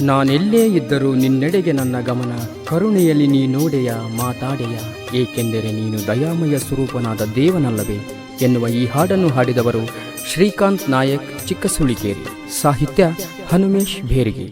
ನಾನೆಲ್ಲೇ ಇದ್ದರೂ ನಿನ್ನೆಡೆಗೆ ನನ್ನ ಗಮನ, ಕರುಣೆಯಲ್ಲಿ ನೀ ನೋಡೆಯ ಮಾತಾಡೆಯ, ಏಕೆಂದರೆ ನೀನು ದಯಾಮಯ ಸ್ವರೂಪನಾದ ದೇವನಲ್ಲವೇ ಎನ್ನುವ ಈ ಹಾಡನ್ನು ಹಾಡಿದವರು ಶ್ರೀಕಾಂತ್ ನಾಯಕ್ ಚಿಕ್ಕಸುಳಿಕೇರಿ. ಸಾಹಿತ್ಯ ಹನುಮೇಶ್ ಭೇರಿಗೆ.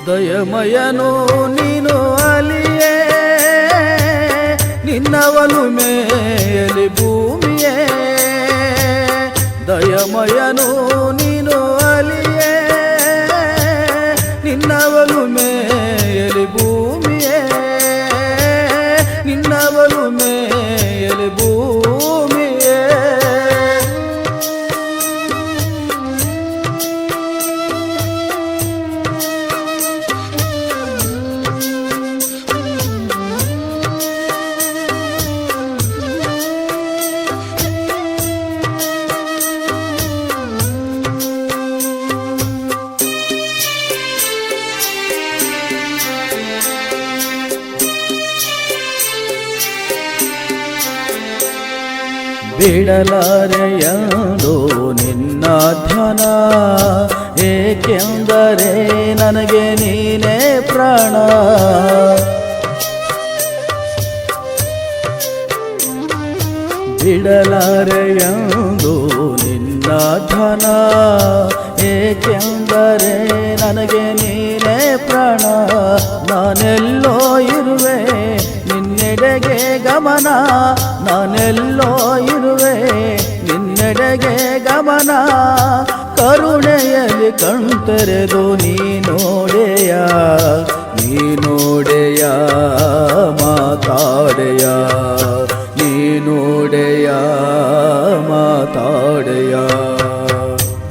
ದಯಮಯನು ನೀನು ಅಲಿಯೇ, ನಿನ್ನವನು ಮೇಲಿ ಭೂಮಿಯೇ. ದಯಮಯನು ನೀನು ಅಲಿಯೇ, ನಿನ್ನವನು ಮೇಲಿ ಭೂಮಿಯೇ. ನಿನ್ನವನು ಮೇಲಿ ಭೂಮಿಯೇ. ಬಿಡಲಾರೆಯದು ನಿನ್ನ ಧ್ಯಾನ, ಏಕೆಂದರೆ ನನಗೆ ನೀನೇ ಪ್ರಾಣ. ಬಿಡಲಾರೆಯದು ನಿನ್ನ ಧ್ಯಾನ, ಏಕೆಂದರೆ ನನಗೆ ನೀನೇ ಪ್ರಾಣ. ನಾನೆಲ್ಲೋ ಇರುವೆ ನಿನ್ನೆಡೆಗೆ ಗಮನ, ನಾನೆಲ್ಲೋ ಇರುವೆ ನಿನ್ನೆಡೆಗೆ ಗಮನ. ಕರುಣೆಯಲ್ಲಿ ಕಣ್ತೆರೆದು ನೀ ನೋಡೆಯ, ನೀ ನೋಡೆಯ ಮಾತಾಡೆಯ, ನೀ ನೋಡೆಯ ಮಾತಾಡೆಯ.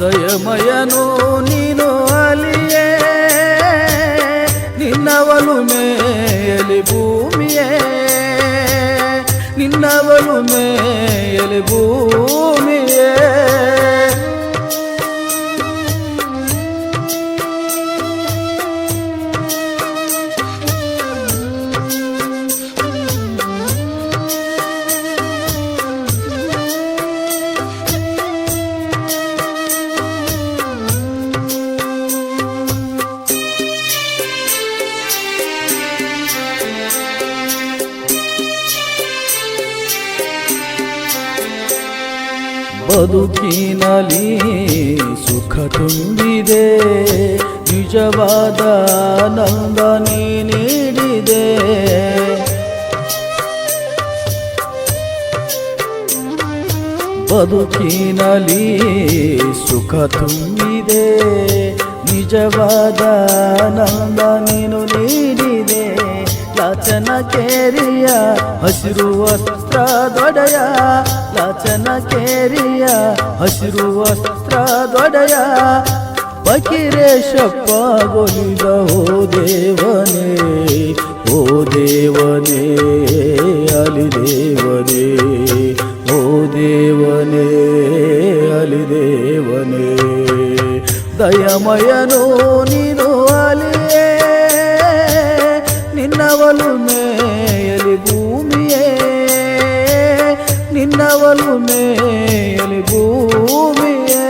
ದಯಮಯನು ನೀನು ಅಲಿಯೇ, ನಿನ್ನವನು ಮೇಲಿ ಭೂಮಿಯೇ. ನಿನ್ನವನು ಮೇಲಿ ಭೂಮಿಯೇ. ಬದುಕಿನಲ್ಲಿ ಸುಖ ತುಂಬಿದೆ, ನಿಜವಾದ ಆನಂದ ನೀ ನೀಡಿದೆ. ಬದುಕಿನಲ್ಲಿ ಸುಖ ತುಂಬಿದೆ, ನಿಜವಾದ ಆನಂದ ನೀನು ನೀಡಿದೆ. ಲಾಚನ ಕೇರಿಯ ಹಸಿರು ವಸ್ತ್ರ ದೊಡೆಯ, ಲಾಚನ ಕೇರಿಯ ಹಸಿರು ವಸ್ತ್ರ ದೊಡೆಯ. ಫಕೀರೇಶಪ್ಪ ಗೊಲಿದ ಓ ದೇವನೇ, ಓ ದೇವನೇ ಅಲಿದೇವನೇ, ಓ ದೇವನೇ ಅಲಿದೇವನೇ. ದಯಮಯನು ನೀನು ಅಲಿಯೇ, ನಿನ್ನವನು ಮೇಲಿ ಭೂಮಿಯೇ. ನಿನ್ನವನು ಮೇಲಿ ಭೂಮಿಯೇ.